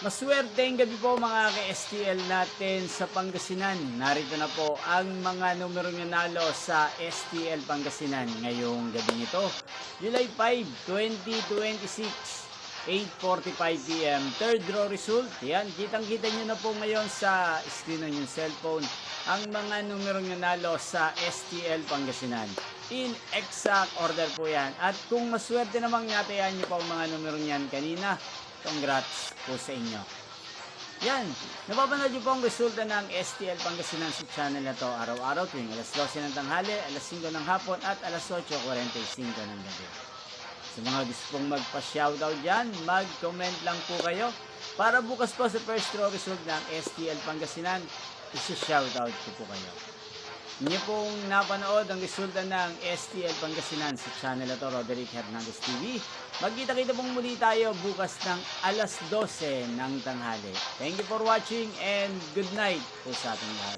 Maswerteng gabi po mga ka-STL natin sa Pangasinan. Narito na po ang mga numerong nanalo sa STL Pangasinan ngayong gabi nito. July 5, 2026, 8:45 PM. Third draw result. Yan, kitang-kita nyo na po ngayon sa screen ng yung cellphone ang mga numerong nanalo sa STL Pangasinan. In exact order po yan. At kung maswerte namang natayan nyo po ang mga numerong yan kanina, congrats po sa inyo. Yan, napapanood niyo po ang resulta ng STL Pangasinan sa channel na to araw-araw tuwing alas 12 ng tanghali, alas 5 ng hapon at alas 8:45 ng gabi. Sa mga gusto pong magpa-shoutout dyan, mag-comment lang po kayo para bukas po sa first draw result ng STL Pangasinan, isi-shoutout ko po kayo. Inyo pong napanood ang resulta ng STL Pangasinan sa channel na to, Roderick Hernandez TV. Magkita-kita pong muli tayo bukas ng alas 12 ng tanghali. Thank you for watching and good night po sa ating lahat.